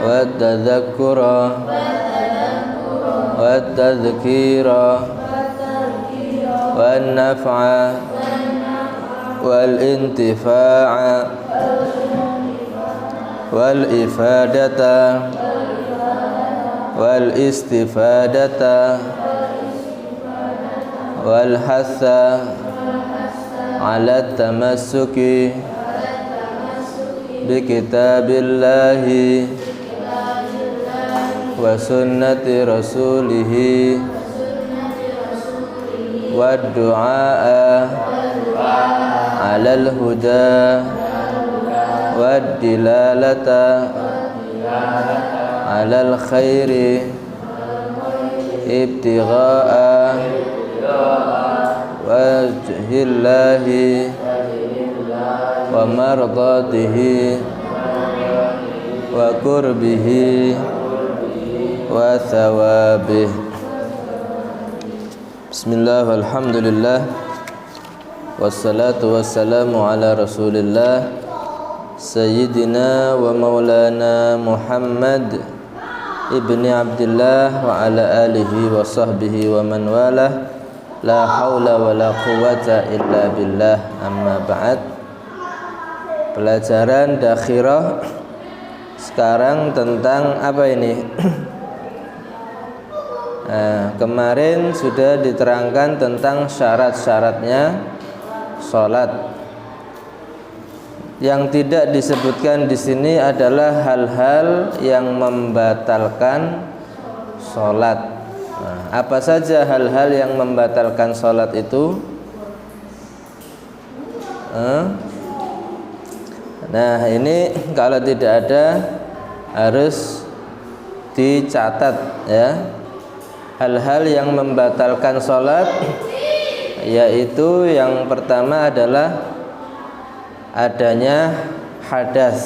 والتذكر والتذكير والنفع والانتفاع والإفادة والاستفادة والحث على التمسك بكتاب الله وسنة رسوله والدعاء على الهدى والدلالة على الخير ابتغاء وجه الله ومرضاته وقربه وثوابه. Bismillah walhamdulillah wassalatu wassalamu ala rasulillah Sayyidina wa maulana Muhammad ibni Abdillah wa ala alihi wa sahbihi wa man walah. La haula wa la quwata illa billah, amma ba'd. Pelajaran dakhirah sekarang tentang apa ini? Kemarin sudah diterangkan tentang syarat-syaratnya sholat. Yang tidak disebutkan di sini adalah hal-hal yang membatalkan sholat. Apa saja hal-hal yang membatalkan sholat itu? Nah, ini kalau tidak ada harus dicatat ya. Hal-hal yang membatalkan sholat, yaitu yang pertama adalah adanya hadas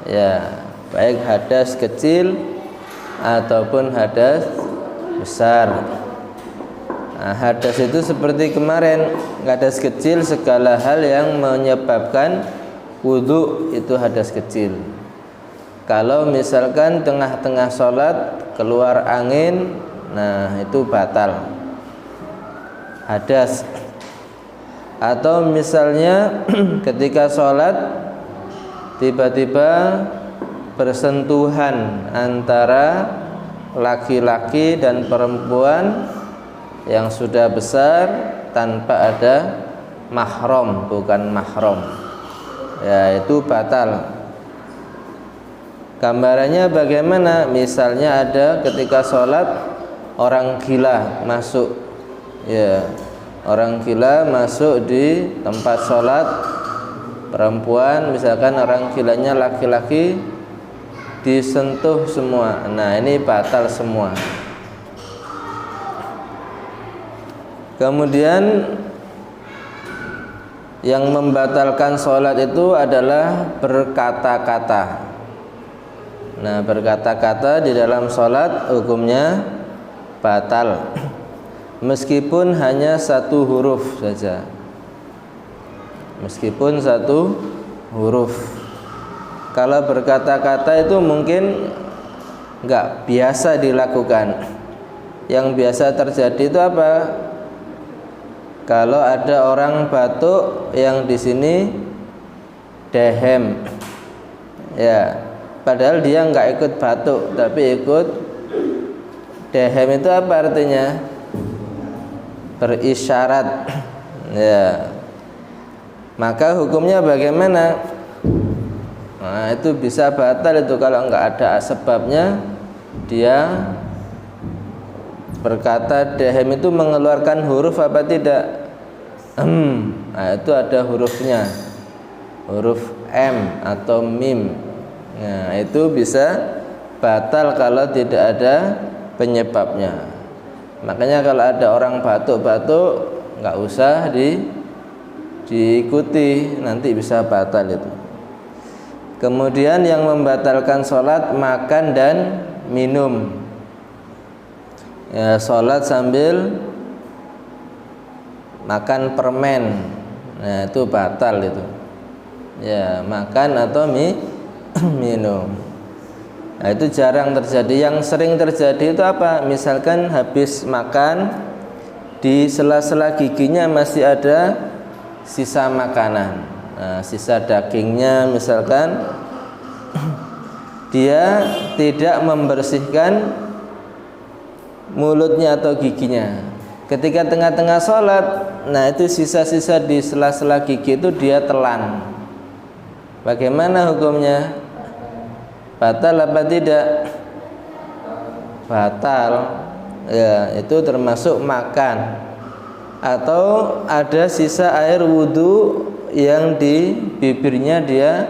ya, baik hadas kecil ataupun hadas besar. Nah, hadas itu seperti kemarin, hadas kecil segala hal yang menyebabkan wudu itu hadas kecil. Kalau misalkan tengah-tengah sholat keluar angin, nah itu batal hadas. Atau misalnya ketika sholat tiba-tiba bersentuhan antara laki-laki dan perempuan yang sudah besar tanpa ada mahram, bukan mahram ya, itu batal. Gambarannya bagaimana? Misalnya ada ketika sholat orang gila masuk ya, orang gila masuk di tempat sholat perempuan, misalkan orang gilanya laki-laki, disentuh semua. Nah, ini batal semua. Kemudian yang membatalkan sholat itu adalah berkata-kata. Nah, berkata-kata di dalam sholat hukumnya batal, meskipun hanya satu huruf saja. Meskipun satu huruf. Kalau berkata-kata itu mungkin enggak biasa dilakukan. Yang biasa terjadi itu apa? Kalau ada orang batuk yang di sini dehem, ya, padahal dia enggak ikut batuk, tapi ikut dehem. Itu apa artinya? Berisyarat, ya. Maka hukumnya bagaimana? Nah, itu bisa batal itu kalau enggak ada sebabnya. Dia berkata dehem itu mengeluarkan huruf apa tidak? Nah, itu ada hurufnya, huruf M atau mim. Nah, itu bisa batal kalau tidak ada penyebabnya. Makanya kalau ada orang batuk-batuk enggak usah diikuti, nanti bisa batal itu. Kemudian yang membatalkan sholat makan dan minum ya, sholat sambil makan permen, nah itu batal itu. ya makan atau minum. Nah, itu jarang terjadi. Yang sering terjadi itu apa? Misalkan habis makan, di sela-sela giginya masih ada sisa makanan. Nah, sisa dagingnya misalkan dia tidak membersihkan mulutnya atau giginya. Ketika tengah-tengah sholat, nah itu sisa-sisa di sela-sela gigi itu dia telan. Bagaimana hukumnya? Batal apa tidak? Batal. Ya, itu termasuk makan. Atau ada sisa air wudhu yang di bibirnya dia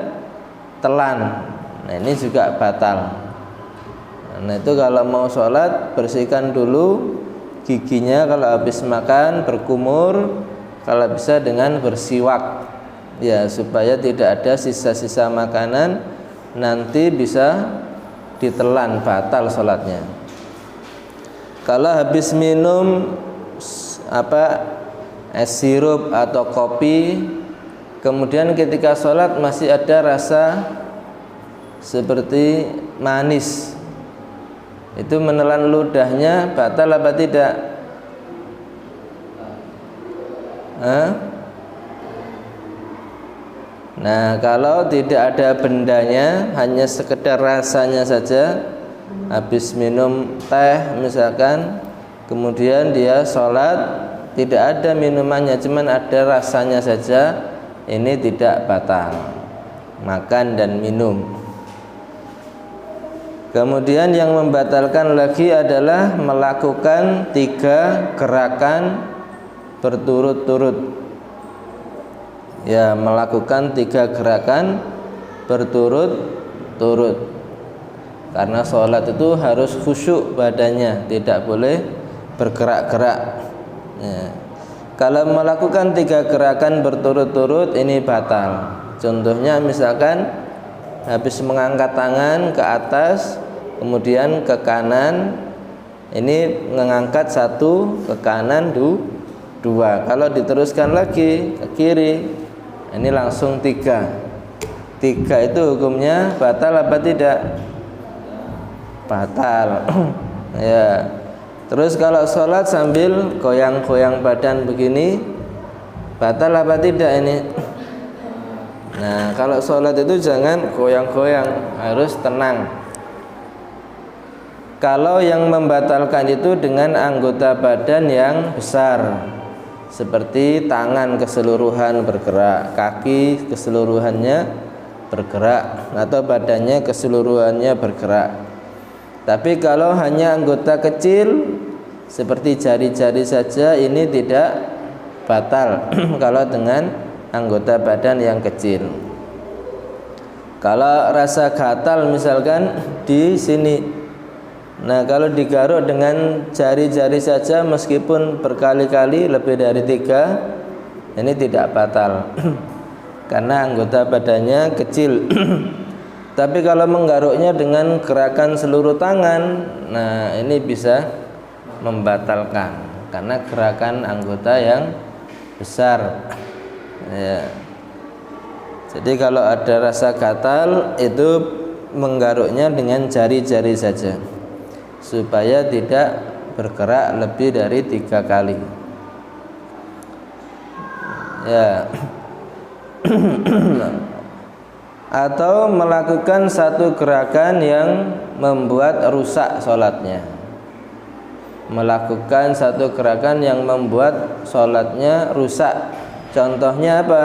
telan. Nah, ini juga batal. Nah, itu kalau mau sholat bersihkan dulu giginya, kalau habis makan berkumur, kalau bisa dengan bersiwak, ya supaya tidak ada sisa-sisa makanan nanti bisa ditelan, batal sholatnya. Kalau habis minum es sirup atau kopi, kemudian ketika sholat masih ada rasa seperti manis, itu menelan ludahnya, batal apa tidak? Nah, kalau tidak ada bendanya, hanya sekedar rasanya saja, habis minum teh misalkan, kemudian dia sholat, tidak ada minumannya, cuman ada rasanya saja, ini tidak batal makan dan minum. Kemudian yang membatalkan lagi adalah melakukan 3 gerakan berturut-turut. Ya, melakukan 3 gerakan berturut-turut. Karena sholat itu harus khusyuk badannya, tidak boleh bergerak-gerak. Ya. Kalau melakukan 3 gerakan berturut-turut ini batal. Contohnya misalkan habis mengangkat tangan ke atas, kemudian ke kanan, ini mengangkat 1, ke kanan 2. Kalau diteruskan lagi ke kiri, ini langsung 3. 3 itu hukumnya batal apa tidak? Batal. Ya. Terus kalau sholat sambil goyang-goyang badan begini, batal apa tidak ini? Nah, kalau sholat itu jangan goyang-goyang, harus tenang. Kalau yang membatalkan itu dengan anggota badan yang besar, seperti tangan keseluruhan bergerak, kaki keseluruhannya bergerak, atau badannya keseluruhannya bergerak. Tapi kalau hanya anggota kecil seperti jari-jari saja, ini tidak batal kalau dengan anggota badan yang kecil. Kalau rasa gatal misalkan di sini, nah kalau digaruk dengan jari-jari saja meskipun berkali-kali lebih dari 3, ini tidak batal karena anggota badannya kecil. Tapi kalau menggaruknya dengan gerakan seluruh tangan, nah ini bisa membatalkan karena gerakan anggota yang besar. Ya. Jadi kalau ada rasa gatal itu menggaruknya dengan jari-jari saja, supaya tidak bergerak lebih dari 3 kali. Ya. Atau melakukan satu gerakan yang membuat rusak sholatnya. Melakukan satu gerakan yang membuat sholatnya rusak. Contohnya apa?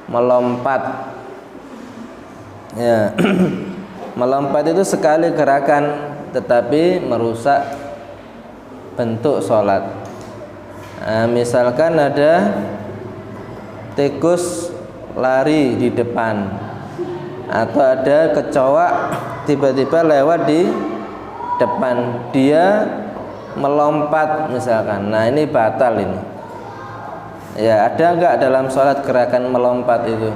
Melompat. Ya. Melompat itu sekali gerakan, tetapi merusak bentuk sholat. Nah, misalkan ada tikus lari di depan, atau ada kecoa tiba-tiba lewat di depan, dia melompat misalkan, nah ini batal ini. Ya, ada enggak dalam sholat gerakan melompat itu?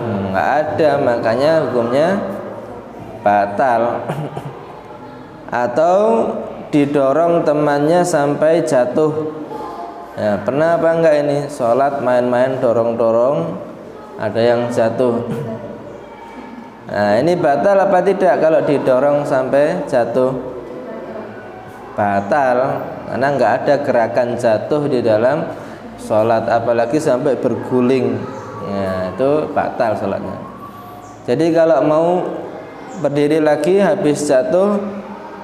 Enggak ada, makanya hukumnya batal. Atau didorong temannya sampai jatuh. Ya, pernah apa enggak ini sholat main-main dorong-dorong, ada yang jatuh. Nah, ini batal apa tidak kalau didorong sampai jatuh? Batal, karena nggak ada gerakan jatuh di dalam sholat, apalagi sampai berguling. Ya, itu batal sholatnya. Jadi kalau mau berdiri lagi habis jatuh,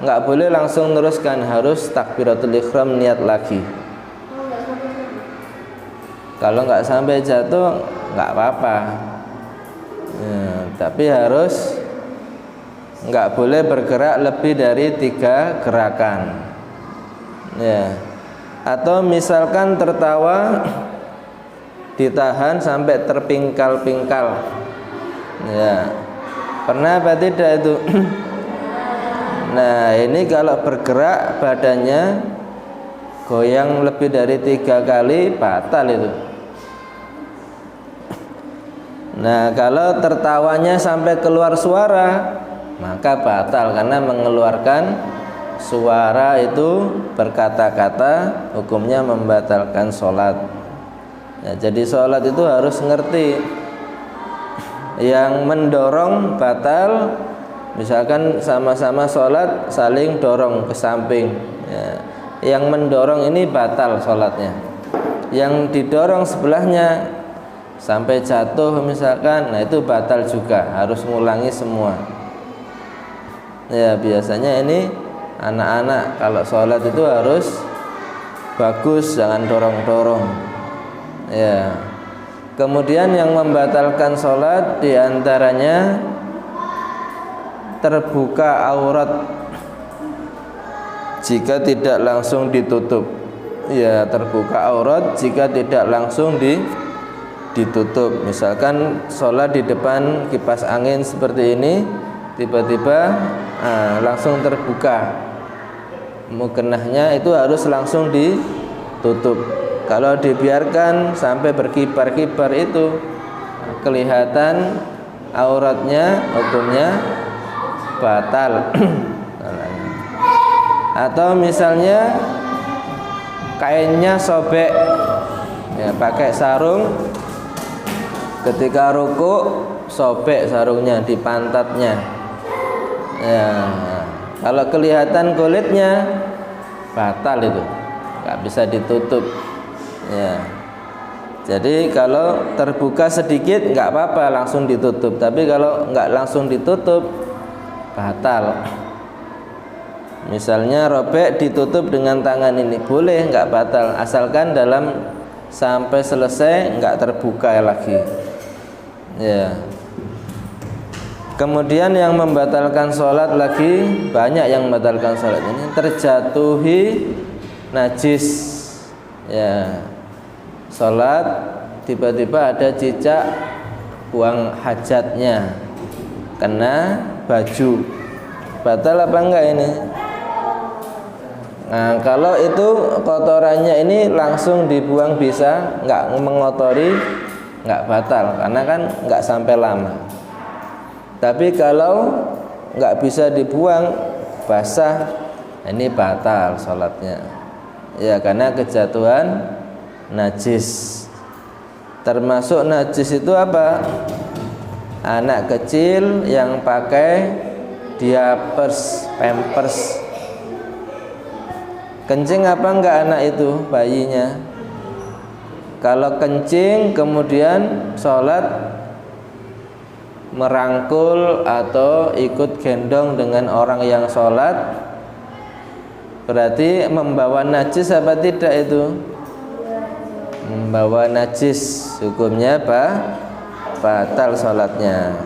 nggak boleh langsung teruskan, harus takbiratul ihram, niat lagi. Kalau nggak sampai jatuh nggak apa-apa, ya, tapi harus nggak boleh bergerak lebih dari 3 gerakan, ya. Atau misalkan tertawa ditahan sampai terpingkal-pingkal, ya, pernah apa tidak itu? Nah, ini kalau bergerak badannya goyang lebih dari 3 kali, batal itu. Nah, kalau tertawanya sampai keluar suara, maka batal, karena mengeluarkan suara itu berkata-kata, hukumnya membatalkan sholat. Ya, jadi sholat itu harus ngerti. Yang mendorong batal, misalkan sama-sama sholat saling dorong ke samping, ya. Yang mendorong ini batal sholatnya. Yang didorong sebelahnya sampai jatuh misalkan, nah itu batal juga, harus ngulangi semua. Ya, biasanya ini anak-anak kalau sholat itu harus bagus, jangan dorong-dorong, ya. Kemudian yang membatalkan sholat diantaranya terbuka aurat jika tidak langsung ditutup. Ya, terbuka aurat jika tidak langsung ditutup. Misalkan sholat di depan kipas angin seperti ini, tiba-tiba langsung terbuka mukenahnya, itu harus langsung ditutup. Kalau dibiarkan sampai berkibar-kibar itu kelihatan auratnya, hukumnya batal. Atau misalnya kainnya sobek, ya, pakai sarung, ketika ruku sobek sarungnya di pantatnya, ya, kalau kelihatan kulitnya batal itu, nggak bisa ditutup, ya. Jadi kalau terbuka sedikit nggak apa-apa, langsung ditutup. Tapi kalau nggak langsung ditutup batal. Misalnya robek ditutup dengan tangan ini, boleh, nggak batal, asalkan dalam sampai selesai nggak terbuka lagi, ya. Kemudian yang membatalkan sholat lagi, banyak yang membatalkan sholat ini, terjatuhi najis, ya. Sholat tiba-tiba ada cicak buang hajatnya kena baju, batal apa enggak ini? Nah, kalau itu kotorannya ini langsung dibuang bisa, nggak mengotori, nggak batal, karena kan nggak sampai lama. Tapi kalau nggak bisa dibuang, basah, ini batal sholatnya, ya, karena kejatuhan najis. Termasuk najis itu apa? Anak kecil yang pakai diapers, pampers. Kencing apa enggak anak itu, bayinya? Kalau kencing kemudian sholat merangkul atau ikut gendong dengan orang yang sholat, berarti membawa najis apa tidak itu? Membawa najis, hukumnya apa? Batal sholatnya.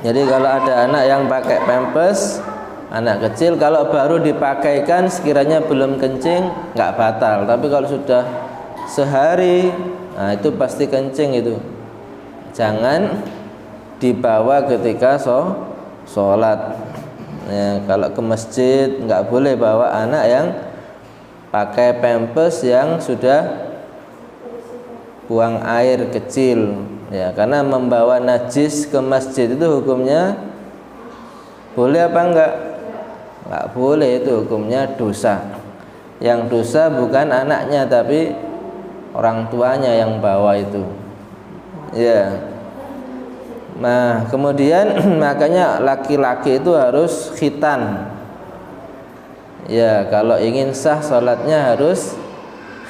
Jadi kalau ada anak yang pakai pampers, anak kecil, kalau baru dipakaikan sekiranya belum kencing nggak batal. Tapi kalau sudah sehari, nah itu pasti kencing itu. Jangan dibawa ketika sholat. Ya, kalau ke masjid nggak boleh bawa anak yang pakai pampers yang sudah buang air kecil, ya, karena membawa najis ke masjid itu hukumnya boleh apa enggak? Enggak boleh, itu hukumnya dosa. Yang dosa bukan anaknya tapi orang tuanya yang bawa itu, Ya. Nah, kemudian makanya laki-laki itu harus khitan. Ya, kalau ingin sah sholatnya harus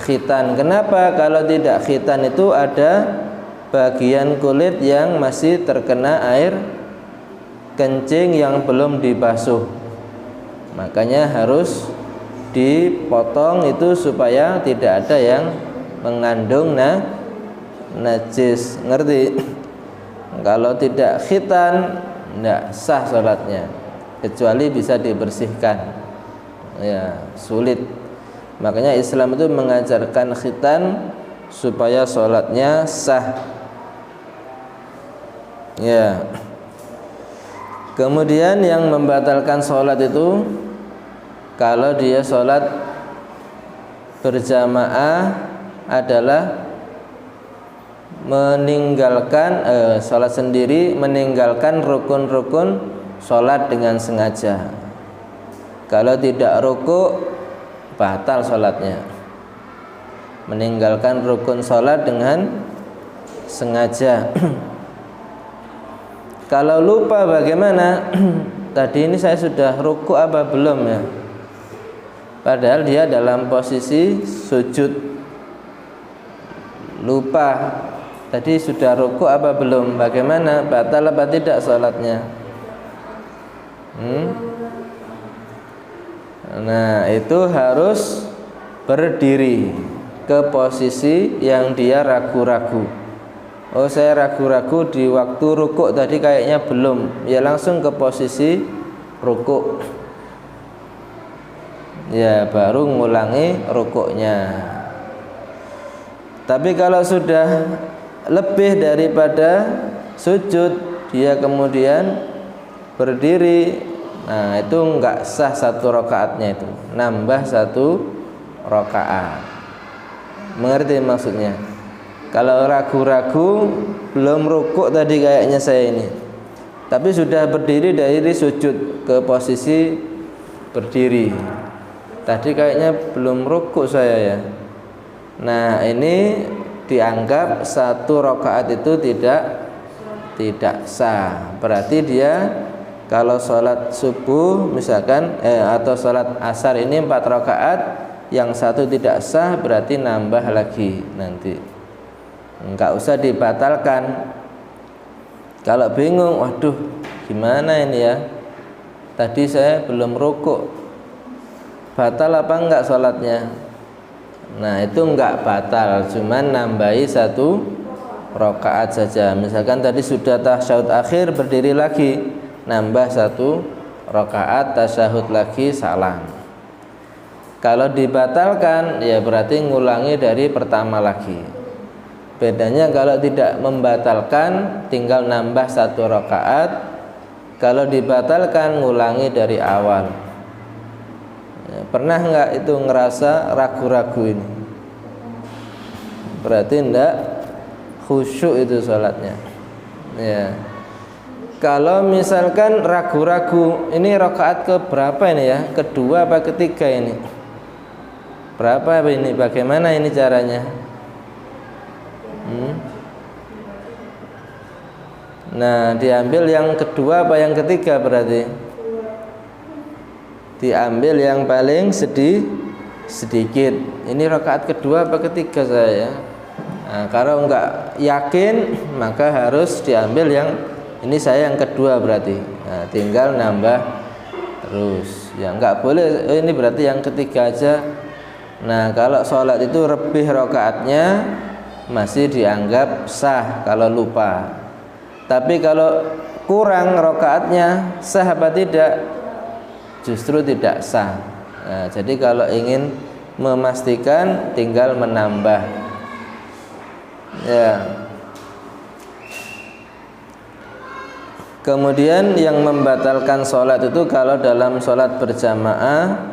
khitan. Kenapa? Kalau tidak khitan itu ada bagian kulit yang masih terkena air kencing yang belum dibasuh. Makanya harus dipotong itu supaya tidak ada yang mengandung najis. Ngerti? Kalau tidak khitan tidak sah sholatnya, kecuali bisa dibersihkan. Ya, sulit. Makanya Islam itu mengajarkan khitan supaya sholatnya sah. Ya. Kemudian yang membatalkan sholat itu kalau dia sholat berjamaah adalah meninggalkan sholat sendiri, meninggalkan rukun-rukun sholat dengan sengaja. Kalau tidak ruku batal sholatnya. Meninggalkan rukun sholat dengan sengaja. Kalau lupa bagaimana? Tadi ini saya sudah ruku apa belum ya? Padahal dia dalam posisi sujud. Lupa. Tadi sudah ruku apa belum? Bagaimana? Batal apa tidak sholatnya? Nah, itu harus berdiri ke posisi yang dia ragu-ragu. Oh, saya ragu-ragu di waktu rukuk tadi kayaknya belum. Ya langsung ke posisi rukuk. Ya, baru ngulangi rukuknya. Tapi kalau sudah lebih daripada sujud, dia kemudian berdiri, nah itu enggak sah satu rakaatnya, itu nambah satu rakaat. Mengerti maksudnya? Kalau ragu-ragu belum rukuk tadi kayaknya saya ini, tapi sudah berdiri dari sujud ke posisi berdiri, tadi kayaknya belum rukuk saya ya. Nah, ini dianggap satu rakaat itu tidak sah. Berarti dia kalau sholat subuh misalkan atau sholat asar ini 4 rakaat, yang satu tidak sah, berarti nambah lagi nanti. Enggak usah dibatalkan. Kalau bingung, waduh gimana ini ya, tadi saya belum rukuk, batal apa enggak sholatnya? Nah, itu enggak batal, cuman nambahi satu rakaat saja. Misalkan tadi sudah tasyahud akhir, berdiri lagi, nambah satu rakaat, tasyahud lagi, salam. Kalau dibatalkan ya berarti ngulangi dari pertama lagi. Bedanya kalau tidak membatalkan tinggal nambah satu rakaat, kalau dibatalkan ngulangi dari awal. Ya, pernah enggak itu ngerasa ragu-ragu ini? Berarti enggak khusyuk itu sholatnya. Ya. Kalau misalkan ragu-ragu, ini rakaat ke berapa ini ya? Kedua apa ketiga ini? Berapa ini? Bagaimana ini caranya? Nah, diambil yang kedua apa yang ketiga berarti? Diambil yang paling sedikit. Ini rakaat kedua apa ketiga saya? Nah, kalau enggak yakin maka harus diambil yang ini, saya yang kedua berarti. Nah, tinggal nambah terus. Ya enggak boleh ini berarti yang ketiga aja. Nah, kalau sholat itu lebih rakaatnya masih dianggap sah kalau lupa. Tapi kalau kurang rakaatnya sah apa tidak? Justru tidak sah. Nah, jadi kalau ingin memastikan tinggal menambah. Ya. Kemudian yang membatalkan sholat itu kalau dalam sholat berjamaah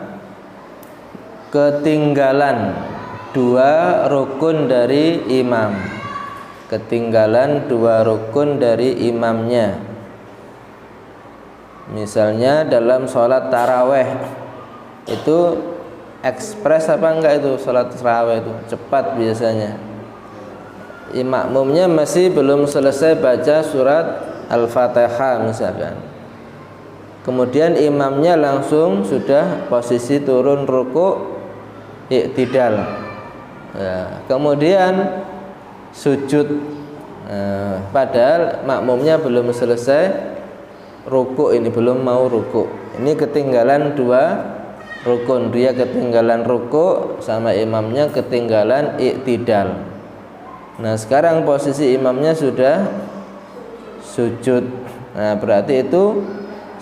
ketinggalan 2 rukun dari imam, ketinggalan 2 rukun dari imamnya. Misalnya dalam sholat taraweh itu ekspres apa enggak itu sholat taraweh itu cepat biasanya. makmumnya masih belum selesai baca surat Al-Fatihah misalkan, kemudian imamnya langsung sudah posisi turun ruku' i'tidal, ya, kemudian sujud, padahal makmumnya belum selesai ruku', ini belum mau ruku', ini ketinggalan 2 rukun, dia ketinggalan ruku' sama imamnya ketinggalan i'tidal. Nah sekarang posisi imamnya sudah sujud, nah berarti itu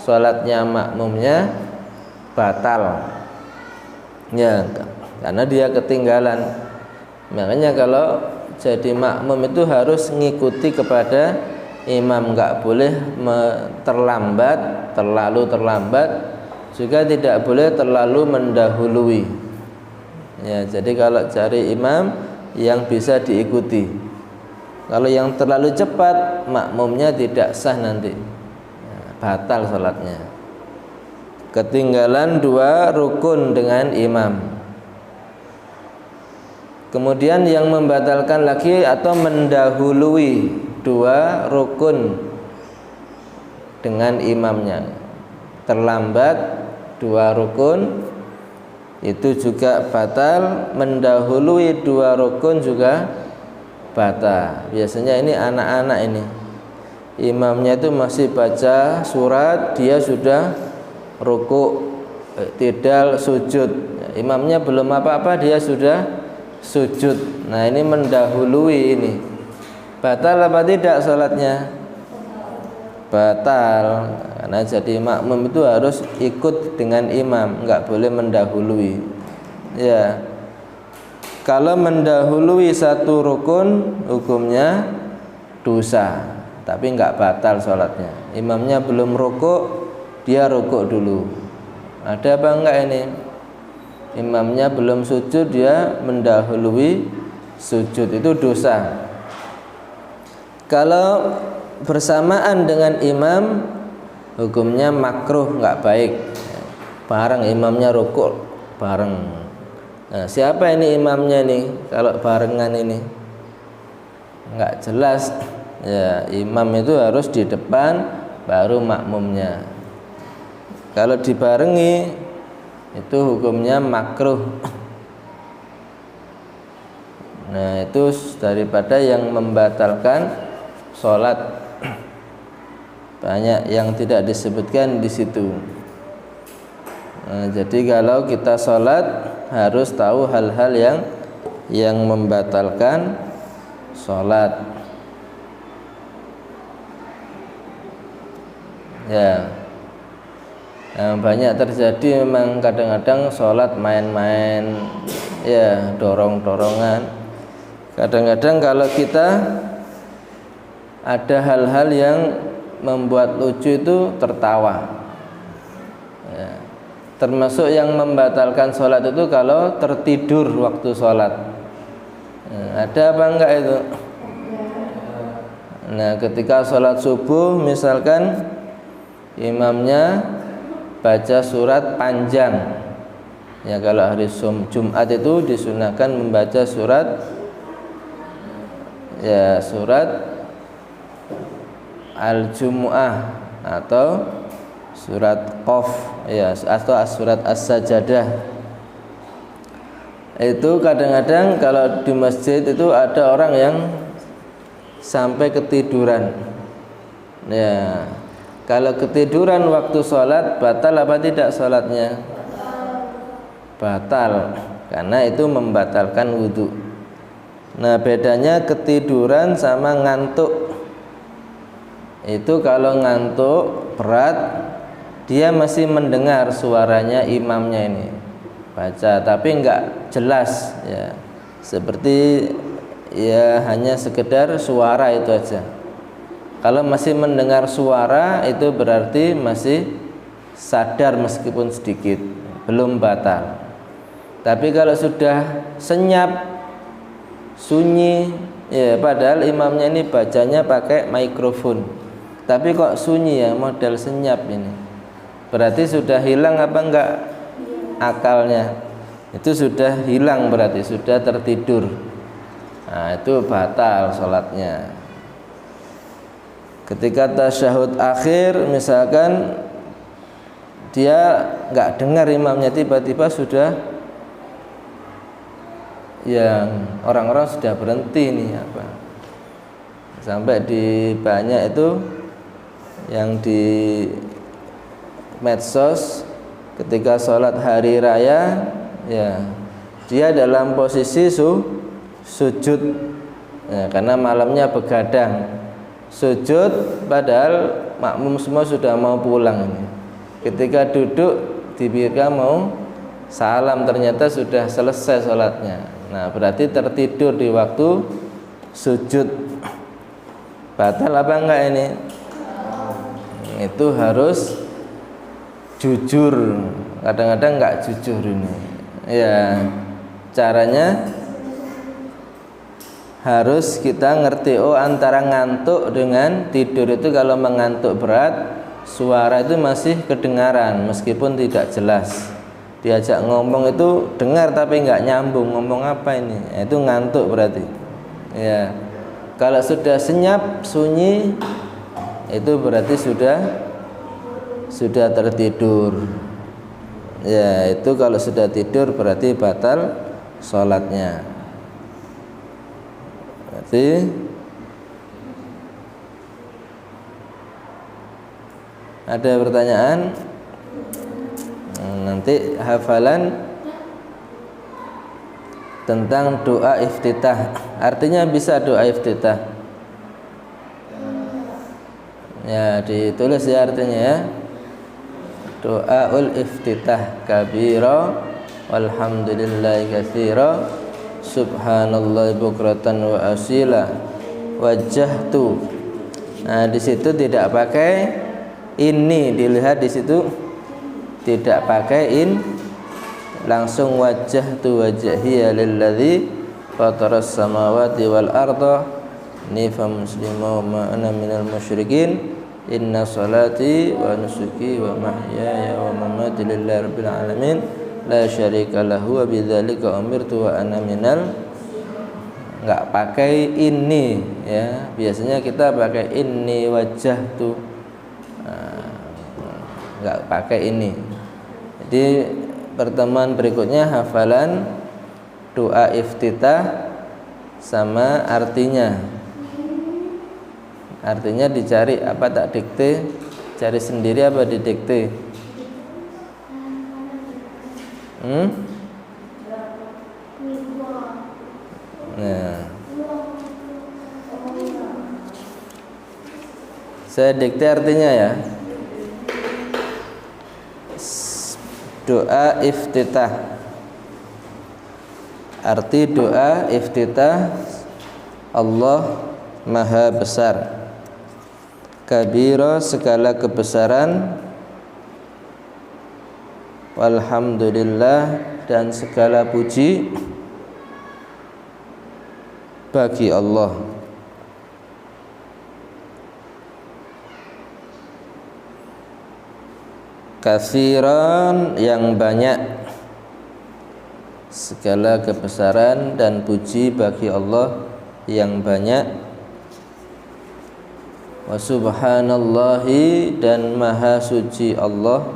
sholatnya makmumnya batal, ya, karena dia ketinggalan. Makanya kalau jadi makmum itu harus ngikuti kepada imam, nggak boleh terlambat, terlalu terlambat, juga tidak boleh terlalu mendahului, ya. Jadi kalau cari imam yang bisa diikuti, kalau yang terlalu cepat makmumnya tidak sah nanti, ya, batal sholatnya, ketinggalan 2 rukun dengan imam. Kemudian yang membatalkan lagi atau mendahului 2 rukun dengan imamnya, terlambat 2 rukun itu juga batal, mendahului 2 rukun juga batal. Biasanya ini anak-anak ini, imamnya itu masih baca surat, dia sudah ruku', i'tidal, sujud, imamnya belum apa-apa dia sudah sujud. Nah ini mendahului, ini batal apa tidak sholatnya? Batal, karena jadi makmum itu harus ikut dengan imam, nggak boleh mendahului, ya. Kalau mendahului 1 rukun hukumnya dosa, tapi nggak batal sholatnya. Imamnya belum rukuk, dia rukuk dulu, ada apa enggak ini? Imamnya belum sujud, dia mendahului sujud, itu dosa. Kalau bersamaan dengan imam hukumnya makruh, nggak baik, bareng imamnya rukuk bareng. Nah, siapa ini imamnya nih kalau barengan ini? Nggak jelas, ya. Imam itu harus di depan baru makmumnya. Kalau dibarengi itu hukumnya makruh. Nah itu daripada yang membatalkan sholat, banyak yang tidak disebutkan di situ. Nah, jadi kalau kita sholat harus tahu hal-hal yang membatalkan sholat, ya. Nah, banyak terjadi memang kadang-kadang sholat main-main, ya, dorong-dorongan. Kadang-kadang kalau kita ada hal-hal yang membuat lucu itu tertawa, ya. Termasuk yang membatalkan sholat itu kalau tertidur waktu sholat. Nah, ada apa enggak itu? Nah ketika sholat subuh misalkan imamnya baca surat panjang, ya, kalau hari Jumat itu disunahkan membaca surat, ya, surat Al-Jumu'ah atau surat Qaf, ya, atau surat As-Sajadah. Itu kadang-kadang kalau di masjid itu ada orang yang sampai ketiduran, ya. Kalau ketiduran waktu sholat batal apa tidak sholatnya? Batal, karena itu membatalkan wudhu. Nah bedanya ketiduran sama ngantuk. Itu kalau ngantuk berat, dia masih mendengar suaranya imamnya ini baca, tapi enggak jelas, ya, seperti, ya, hanya sekedar suara itu aja. Kalau masih mendengar suara itu berarti masih sadar meskipun sedikit, belum batal. Tapi kalau sudah senyap, sunyi, ya, padahal imamnya ini bacanya pakai mikrofon, tapi kok sunyi, ya, model senyap ini, berarti sudah hilang apa enggak akalnya? Itu sudah hilang, berarti sudah tertidur. Nah, itu batal sholatnya. Ketika tasyahud akhir misalkan dia nggak dengar imamnya, tiba-tiba sudah yang orang-orang sudah berhenti nih apa, sampai di banyak itu yang di medsos ketika sholat hari raya ya dia dalam posisi sujud ya, karena malamnya begadang sujud padahal makmum semua sudah mau pulang ini. Ketika duduk dipikirkan mau salam, ternyata sudah selesai sholatnya. Nah, berarti tertidur di waktu sujud. Batal apa enggak ini? Itu harus jujur. Kadang-kadang enggak jujur ini. Ya, caranya harus kita ngerti, oh antara ngantuk dengan tidur itu, kalau mengantuk berat suara itu masih kedengaran meskipun tidak jelas. Diajak ngomong itu dengar tapi nggak nyambung, ngomong apa ini, itu ngantuk berarti ya. Kalau sudah senyap sunyi itu berarti sudah tertidur ya. Itu kalau sudah tidur berarti batal sholatnya. Berarti ada pertanyaan? Nanti hafalan tentang doa iftitah. Artinya bisa doa iftitah. Ya, ditulis ya artinya ya. Doaul iftitah kabira walhamdulillahi katsira subhanallahi bukratan wa asila wajjahtu. Nah, di situ tidak pakai ini, dilihat di situ tidak pakai langsung wajjahtu wajhiya lilladzi fataras samawati wal arda nifa muslima wa ma ana minal musyrikin inna salati wa nusuki wa mahyaya wa mamati lillahi rabbil alamin la syarika lahu wa bidzalika umirtu wa ana minal. Enggak pakai ini ya, biasanya kita pakai ini wajjahtu, enggak pakai ini. Jadi pertemuan berikutnya hafalan doa iftitah sama artinya. Artinya dicari apa, tak dikte, cari sendiri apa didikte? Nah, saya dikte artinya ya. Doa iftitah. Arti doa iftitah, Allah Maha Besar, kabira segala kebesaran, walhamdulillah dan segala puji bagi Allah. Katsiran yang banyak, segala kebesaran dan puji bagi Allah yang banyak. Wa subhanallahi dan maha suci Allah.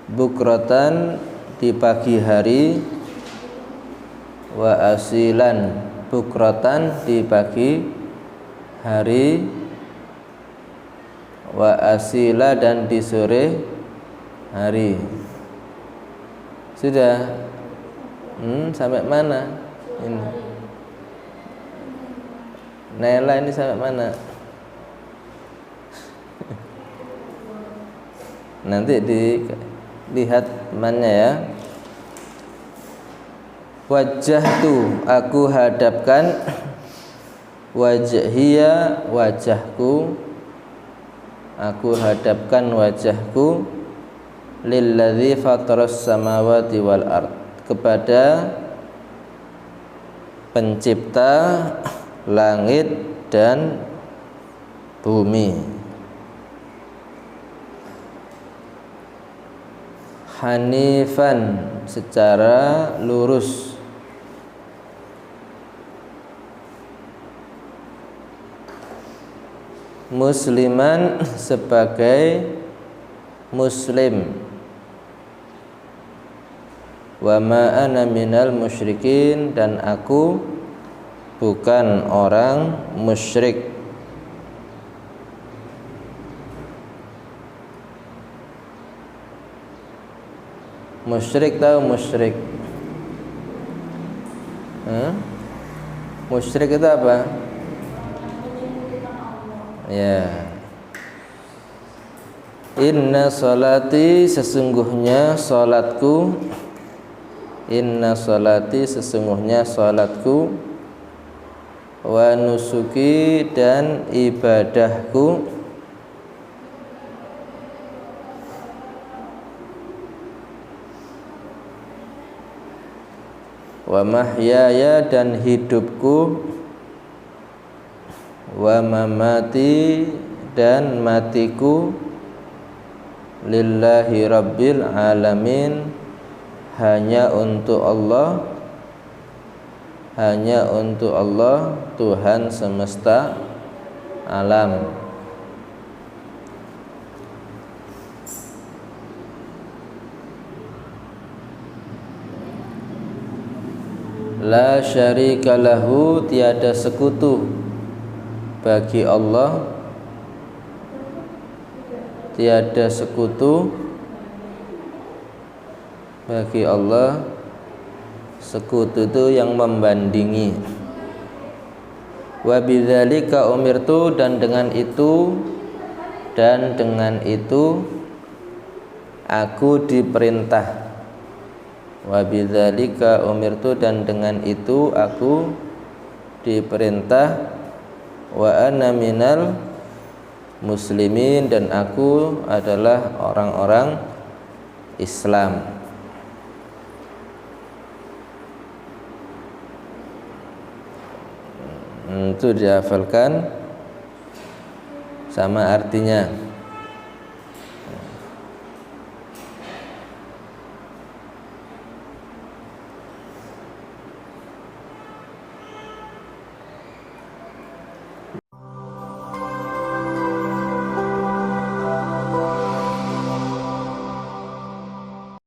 Bukratan di pagi hari, wa asilan bukratan di pagi hari, wa asila dan di sore hari. Sudah sampai mana ini? Nela ini sampai mana? Nanti dilihat temannya ya. Wajjahtu aku hadapkan, wajhiya wajahku, aku hadapkan wajahku, lilladzi fataras samawati wal ard, kepada pencipta langit dan bumi. hanifan secara lurus, musliman sebagai muslim, wa ma ana minal musyrikin dan aku bukan orang musyrik. Musyrik tahu musyrik? Musyrik itu apa? Ya. Inna salati sesungguhnya salatku, inna salati sesungguhnya salatku, wa nusuki dan ibadahku, wa mahyaya dan hidupku, wa mamati dan matiku, lillahi rabbil alamin hanya untuk Allah, hanya untuk Allah Tuhan semesta alam. La syarika lahu tiada sekutu bagi Allah, tiada sekutu bagi Allah. Sekutu itu yang membandingi. Wa bidzalika umirtu dan dengan itu aku diperintah. Wa bidzalika umirtu dan dengan itu aku diperintah, wa ana minal muslimin dan aku adalah orang-orang Islam. Itu dihafalkan sama artinya.